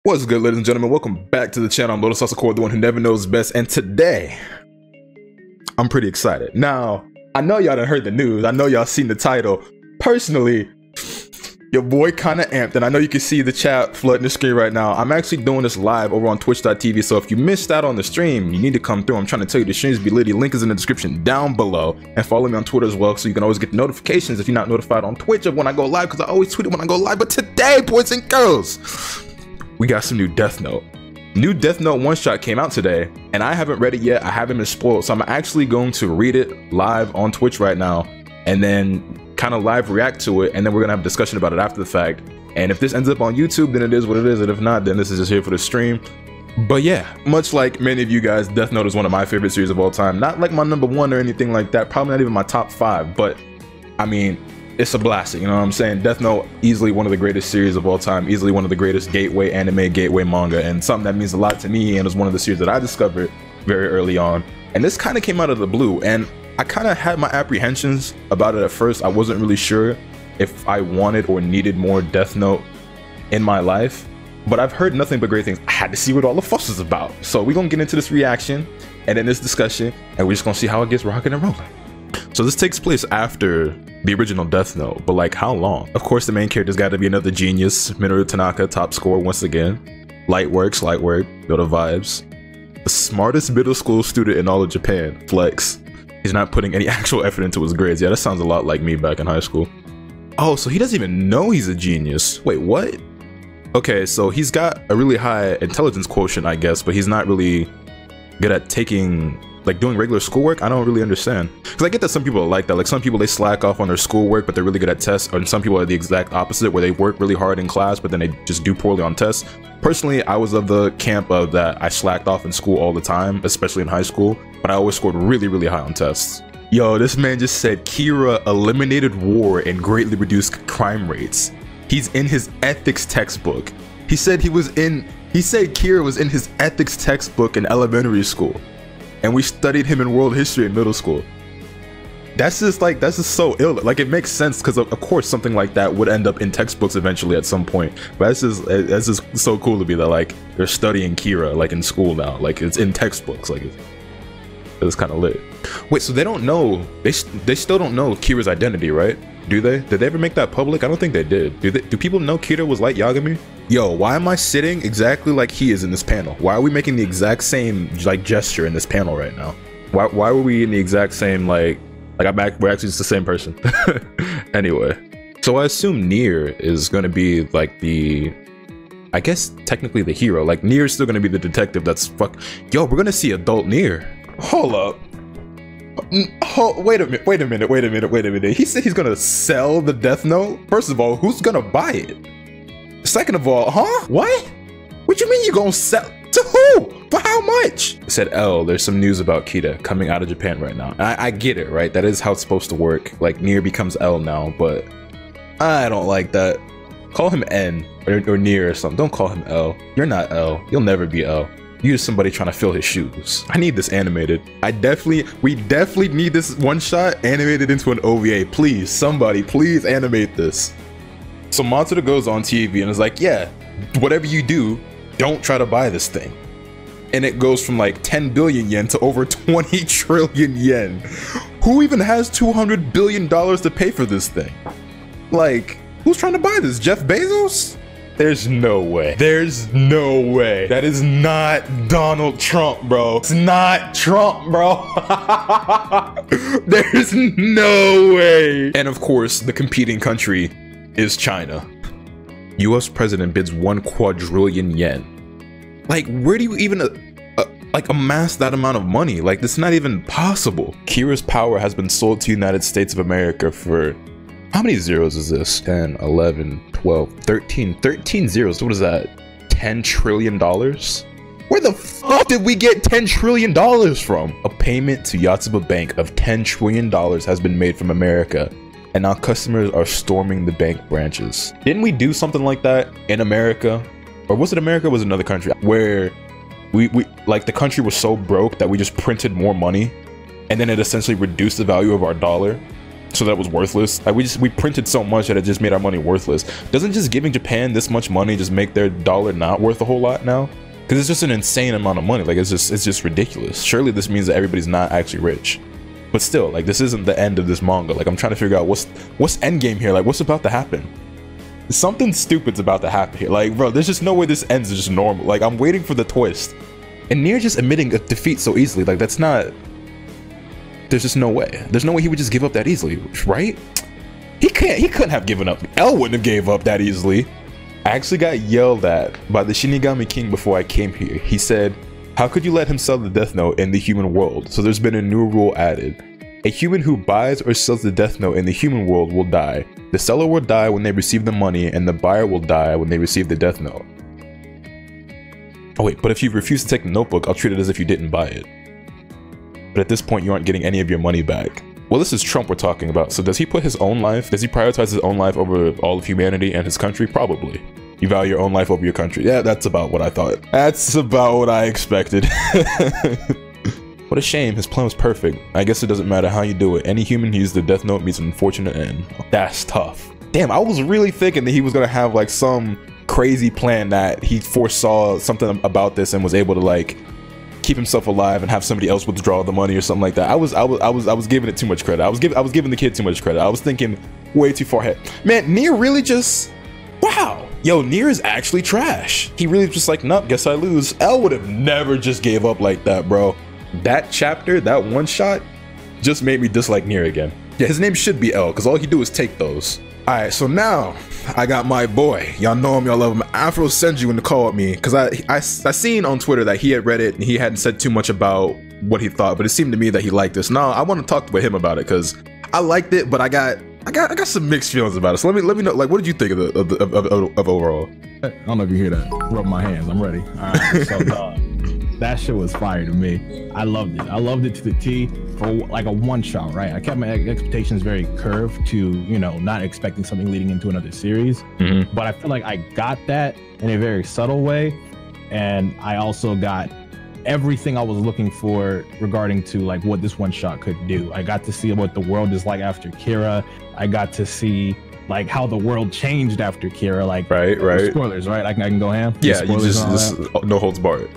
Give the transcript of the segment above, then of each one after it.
What's good, ladies and gentlemen? Welcome back to the channel. I'm Lotus Sauce Core, the one who never knows best, and today I'm pretty excited. Now, I know y'all done heard the news. I know y'all seen the title. Personally, your boy kind of amped, and I know you can see the chat flooding the screen right now. I'm actually doing this live over on twitch.tv, so if you missed out on the stream, you need to come through. I'm trying to tell you the streams be lit. The link is in the description down below, and follow me on Twitter as well, so you can always get notifications if you're not notified on Twitch of when I go live, because I always tweet it when I go live. But today, boys and girls, we got some new Death Note. New Death Note one-shot came out today, and I haven't read it yet. I haven't been spoiled, so I'm actually going to read it live on Twitch right now, and then kind of live react to it, and then we're gonna have a discussion about it after the fact. And if this ends up on YouTube, then it is what it is, and if not, then this is just here for the stream. But yeah, much like many of you guys, Death Note is one of my favorite series of all time. Not like my #1 or anything like that, probably not even my top 5, but I mean, it's a blast, you know what I'm saying? Death Note, easily one of the greatest series of all time, easily one of the greatest gateway anime, gateway manga, and something that means a lot to me, and is one of the series that I discovered very early on. And this kind of came out of the blue, and I kind of had my apprehensions about it at first. I wasn't really sure if I wanted or needed more Death Note in my life, but I've heard nothing but great things. I had to see what all the fuss is about. So we're gonna get into this reaction and in this discussion, and we're just gonna see how it gets rocking and rolling. So this takes place after the original Death Note, but like how long? Of course, the main character's got to be another genius. Minoru Tanaka, top score once again. Light work, build of vibes. The smartest middle school student in all of Japan, flex. He's not putting any actual effort into his grades. Yeah, that sounds a lot like me back in high school. Oh, so he doesn't even know he's a genius. Wait, what? Okay, so he's got a really high intelligence quotient, I guess, but he's not really good at doing regular schoolwork. I don't really understand, because I get that some people are like that. Like some people, they slack off on their schoolwork, but they're really good at tests, and some people are the exact opposite, where they work really hard in class, but then they just do poorly on tests. Personally, I was of the camp of that I slacked off in school all the time, especially in high school, but I always scored really, really high on tests. Yo, this man just said Kira eliminated war and greatly reduced crime rates. He's in his ethics textbook. He said Kira was in his ethics textbook in elementary school, and we studied him in world history in middle school. That's just so ill. Like, it makes sense, because of course something like that would end up in textbooks eventually at some point. But that's just so cool to be that, like, they're studying Kira like in school now. Like, it's in textbooks. Like, it's kind of lit. Wait, so they don't know, they still don't know Kira's identity, right? Do they? Did they ever make that public? I don't think they did. Do people know Kira was Light Yagami? Yo, why am I sitting exactly like he is in this panel? Why are we making the exact same like gesture in this panel right now? Why were we in the exact same we're actually just the same person. Anyway, so I assume Nier is gonna be like I guess technically the hero. Like, Nier's still gonna be the detective that's Yo, we're gonna see adult Nier. Hold up. Wait a minute. He said he's gonna sell the Death Note? First of all, who's gonna buy it? Second of all, huh? What? What you mean you gonna sell? To who? For how much? Said L, there's some news about Kita coming out of Japan right now. I get it, right? That is how it's supposed to work. Like, Nier becomes L now, but I don't like that. Call him N or Nier or something. Don't call him L. You're not L. You'll never be L. You're just somebody trying to fill his shoes. I need this animated. We definitely need this one shot animated into an OVA. Please, somebody, please animate this. So Matsuda goes on TV and is like, yeah, whatever you do, don't try to buy this thing. And it goes from like 10 billion yen to over 20 trillion yen. Who even has $200 billion to pay for this thing? Like, who's trying to buy this? Jeff Bezos? There's no way. There's no way. That is not Donald Trump, bro. It's not Trump, bro. There's no way. And of course, the competing country is China. US president bids 1 quadrillion yen. Like, where do you even amass that amount of money? Like, this is not even possible. Kira's power has been sold to United States of America for, how many zeros is this? 10, 11, 12, 13 zeros. What is that? $10 trillion? Where the fuck did we get $10 trillion from? A payment to Yotsuba Bank of $10 trillion has been made from America, and now customers are storming the bank branches. Didn't we do something like that in America? Or was it America or was it another country? Where we like, the country was so broke that we just printed more money, and then it essentially reduced the value of our dollar. so that was worthless. Like we printed so much that it just made our money worthless. Doesn't just giving Japan this much money just make their dollar not worth a whole lot now? Because it's just an insane amount of money. Like it's just ridiculous. Surely this means that everybody's not actually rich. But still, like this isn't the end of this manga. Like I'm trying to figure out what's endgame here. Like what's about to happen? Something stupid's about to happen here. Like bro, there's just no way this ends just normal. Like I'm waiting for the twist. And Nier just admitting a defeat so easily. Like that's not. There's just no way. There's no way he would just give up that easily, right? He couldn't have given up. L wouldn't have gave up that easily. I actually got yelled at by the Shinigami King before I came here. He said, how could you let him sell the Death Note in the human world? So there's been a new rule added. A human who buys or sells the Death Note in the human world will die. The seller will die when they receive the money, and the buyer will die when they receive the Death Note. Oh wait, but if you refuse to take the notebook, I'll treat it as if you didn't buy it. But at this point, you aren't getting any of your money back. Well, this is Trump we're talking about. So does he put his own life? Does he prioritize his own life over all of humanity and his country? Probably. You value your own life over your country. Yeah, that's about what I thought. That's about what I expected. What a shame. His plan was perfect. I guess it doesn't matter how you do it. Any human who uses the Death Note meets an unfortunate end. That's tough. Damn, I was really thinking that he was gonna have like some crazy plan that he foresaw something about this and was able to like keep himself alive and have somebody else withdraw the money or something like that. I was giving it too much credit. I was giving the kid too much credit. I was thinking way too far ahead. Man, Nier really just, wow. Yo, Nier is actually trash. He really just like, nope, guess I lose. L would have never just gave up like that, bro. That chapter, that one shot, just made me dislike Nier again. Yeah, his name should be L, because all he do is take those. Alright, so now I got my boy. Y'all know him, y'all love him. Afro Senju in the call with me, because I seen on Twitter that he had read it and he hadn't said too much about what he thought, but it seemed to me that he liked this. Now I want to talk with him about it because I liked it, but I got some mixed feelings about it. So let me know, like, what did you think of overall? I don't know if you hear that. Rub my hands. I'm ready. All right. So that shit was fire to me. I loved it. I loved it to the T for like a one shot, right? I kept my expectations very curved to, you know, not expecting something leading into another series. But I feel like I got that in a very subtle way. And I also got everything I was looking for regarding to like what this one shot could do. I got to see what the world is like after Kira. I got to see like how the world changed after Kira. Like right. Spoilers, right? I can go ham. Yeah, you just no holds barred.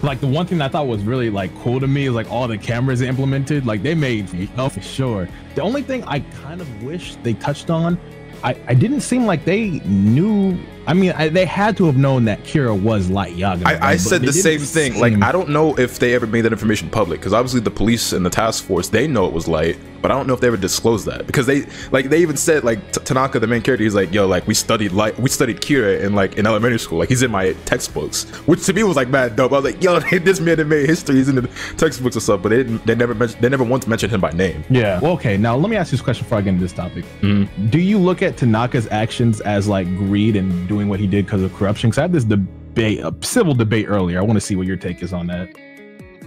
Like the one thing I thought was really like cool to me is like all the cameras implemented. Like they made me, oh for sure. The only thing I kind of wish they touched on, I didn't seem like they knew. I mean, they had to have known that Kira was Light Yagami. I said the same thing. Like, I don't know if they ever made that information public, because obviously the police and the task force, they know it was Light, but I don't know if they ever disclosed that, because they even said like Tanaka, the main character, he's like, yo, like we studied Kira in elementary school, like he's in my textbooks, which to me was like mad dope. I was like, yo, this man that made history, he's in the textbooks and stuff, but they never once mentioned him by name. Yeah. Well, okay, now let me ask you this question before I get into this topic. Do you look at Tanaka's actions as like greed and doing what he did because of corruption? Because I had this debate, a civil debate earlier. I want to see what your take is on that.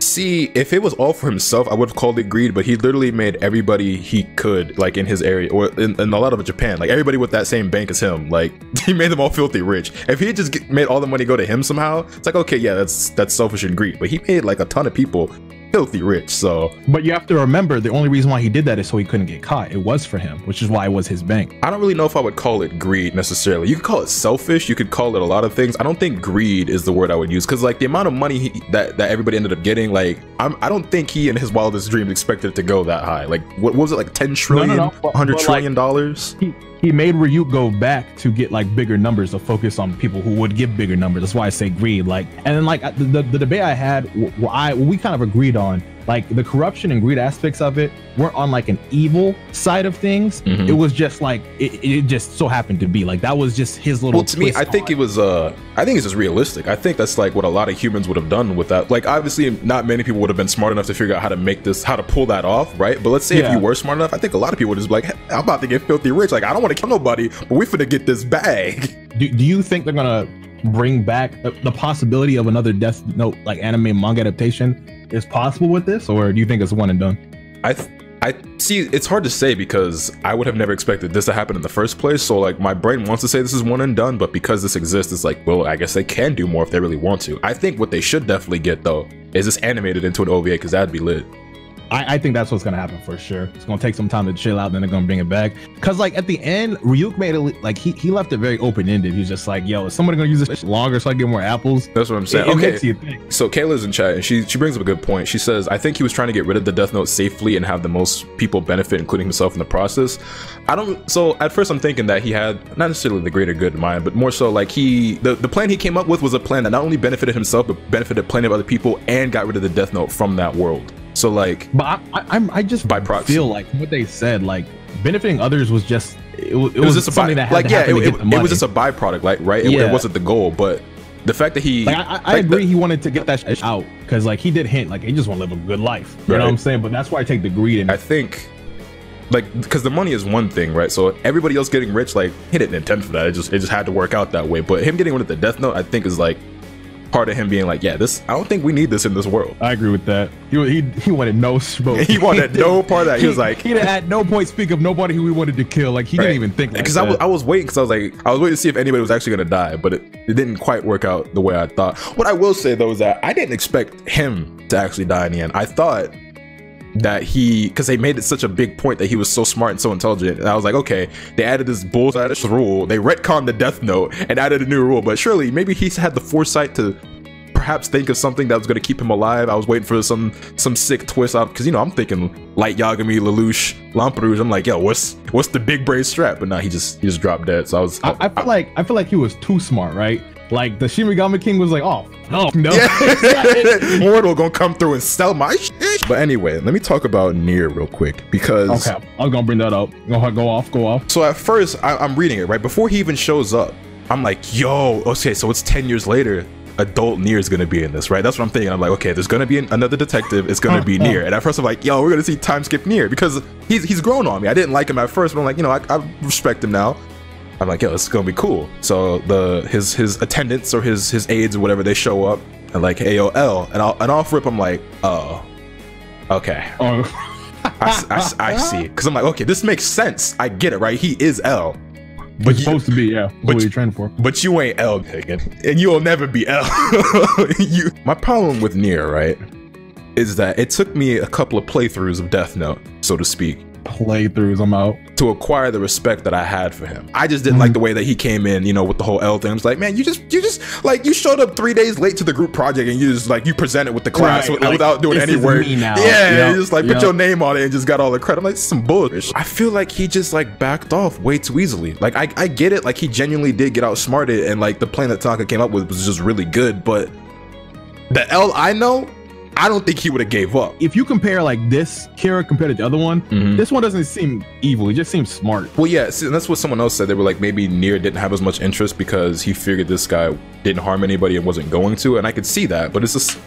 See, if it was all for himself, I would have called it greed, but he literally made everybody he could, like in his area, or in a lot of Japan, like everybody with that same bank as him, like he made them all filthy rich. If he just made all the money go to him somehow, it's like, okay, yeah, that's selfish and greed, but he made like a ton of people filthy rich. So, but you have to remember, the only reason why he did that is so he couldn't get caught. It was for him, which is why it was his bank. I don't really know if I would call it greed necessarily. You could call it selfish, you could call it a lot of things. I don't think greed is the word I would use, because like the amount of money that everybody ended up getting, like I don't think he in his wildest dreams expected it to go that high. Like what was it, like 10 trillion, no. $100 trillion dollars? He made Ryuk go back to get like bigger numbers, to focus on people who would give bigger numbers. That's why I say greed. Like, and then like the debate I had, we kind of agreed on, like the corruption and greed aspects of it weren't on like an evil side of things. It was just like it just so happened to be like that was just his little. Well, to me, I think it was I think it's just realistic. I think that's like what a lot of humans would have done with that. Like obviously not many people would have been smart enough to figure out how to pull that off, right? But let's say if you were smart enough, I think a lot of people would just be like, hey, I'm about to get filthy rich. Like I don't want to kill nobody, but we finna get this bag. Do you think they're gonna bring back the possibility of another Death Note like anime manga adaptation is possible with this, or do you think it's one and done? I see, it's hard to say because I would have never expected this to happen in the first place. So like my brain wants to say this is one and done, but because this exists, it's like, well, I guess they can do more if they really want to. I think what they should definitely get though is this animated into an OVA, because that'd be lit. I think that's what's gonna happen for sure. It's gonna take some time to chill out, then they're gonna bring it back. Cause like at the end, Ryuk made it like he left it very open ended. He's just like, yo, is somebody gonna use this longer so I get more apples? That's what I'm saying. It okay, makes you think. so Kayla's in chat and she brings up a good point. She says, I think he was trying to get rid of the Death Note safely and have the most people benefit, including himself in the process. So at first I'm thinking that he had not necessarily the greater good in mind, but more so like the plan he came up with was a plan that not only benefited himself but benefited plenty of other people and got rid of the Death Note from that world. So like, but I just by proxy feel like what they said, like benefiting others was just it was just something that had like to happen to get the money. It was just a byproduct, like right? It wasn't the goal, but the fact that he, like, I agree, he wanted to get that shit out because like he did hint like he just want to live a good life. You know what I'm saying? But that's why I take the greed and I think. Like, because the money is one thing, right? So everybody else getting rich, like, he didn't intend for that. It just had to work out that way. But him getting rid of the Death Note, I think, is like part of him being like, yeah, this, I don't think we need this in this world. I agree with that. He wanted no smoke. He wanted no part of that. He was like, he didn't at no point speak of nobody who he wanted to kill. Like he didn't even think. Because I was waiting, because I was waiting to see if anybody was actually gonna die, but it didn't quite work out the way I thought. What I will say though is that I didn't expect him to actually die in the end. I thought that because they made it such a big point that he was so smart and so intelligent, and I was like, okay, they added this bullshit rule, they retconned the Death Note and added a new rule, but surely maybe he's had the foresight to perhaps think of something that was going to keep him alive. I was waiting for some sick twist out, because, you know, I'm thinking Light Yagami, Lelouch, Lamperouge. I'm like, yo, what's the big braid strap? But nah, he just dropped dead. So I feel like he was too smart, right? Like the Shinigami King was like, oh no, yeah. Mortal gonna come through and sell my shit. But anyway, let me talk about Nier real quick, because okay, I was gonna bring that up. Go off. So at first I'm reading it, right before he even shows up, I'm like, yo, okay, so it's 10 years later, adult Nier is gonna be in this, right? That's what I'm thinking. I'm like, okay, there's gonna be another detective, it's gonna be Nier. And at first I'm like, yo, we're gonna see time skip Nier, because he's grown on me. I didn't like him at first, but I'm like, you know, I respect him now. I'm like, yo, it's gonna be cool. So his attendants or his aides or whatever, they show up and like, hey, yo, L, and off rip I'm like, oh, okay. I see, because I'm like, okay, this makes sense. I get it, right? He is L. But you're supposed to be, yeah. But what you're training for. But you ain't L, and you'll never be L. My problem with Nier, right, is that it took me a couple of playthroughs of Death Note, so to speak. Playthroughs, I'm out. To acquire the respect that I had for him. I just didn't like the way that he came in, you know, with the whole L thing. I was like, man, you just like, you showed up 3 days late to the group project and you just like, you presented with the class without doing any work. Yeah, you just like put your name on it and just got all the credit. I'm like, some bullshit. I feel like he just like backed off way too easily. Like I get it, like he genuinely did get outsmarted, and like the plan that Tanaka came up with was just really good, but the L I know, I don't think he would have gave up. If you compare like this Kira compared to the other one, this one doesn't seem evil. He just seems smart. Well, yeah, see, and that's what someone else said. They were like, maybe Nier didn't have as much interest because he figured this guy didn't harm anybody and wasn't going to. And I could see that, but it's just,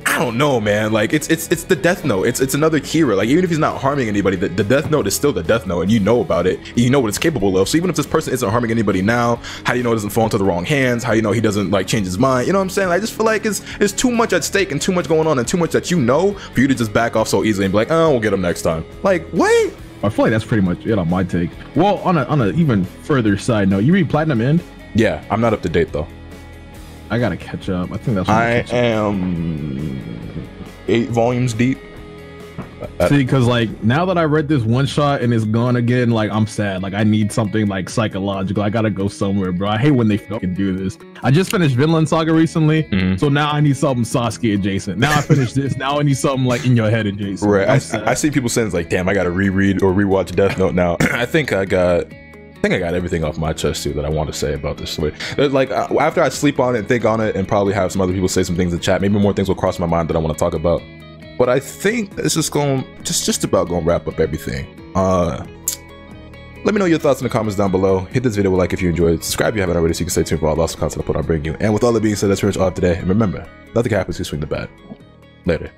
I don't know, man. Like it's the Death Note. It's another Kira. Like even if he's not harming anybody, the Death Note is still the Death Note, and you know about it. You know what it's capable of. So even if this person isn't harming anybody now, how do you know it doesn't fall into the wrong hands? How do you know he doesn't like change his mind? You know what I'm saying? I just feel like it's too much at stake and too much going on and too much that you know for you to just back off so easily and be like, oh, we'll get him next time. Like what? I feel like that's pretty much it on my take. Well, on a even further side note, you read Platinum End? Yeah, I'm not up to date though. I gotta catch up. I think that's. I am 8 volumes deep. See, because like now that I read this one shot and it's gone again, like I'm sad. Like I need something like psychological. I gotta go somewhere, bro. I hate when they fucking do this. I just finished Vinland Saga recently, so now I need something Sasuke adjacent. Now I finished this. Now I need something like in your head adjacent. Right. I see people saying it's like, damn, I gotta reread or rewatch Death Note now. I think I got everything off my chest too that I want to say about this story. Like after I sleep on it and think on it and probably have some other people say some things in chat, maybe more things will cross my mind that I want to talk about. But I think this is just about going to wrap up everything. Let me know your thoughts in the comments down below. Hit this video a like if you enjoyed it. Subscribe if you haven't already so you can stay tuned for all the awesome content I put on bring you. And with all that being said, that's pretty much all of today. And remember, nothing happens if you swing the bat. Later.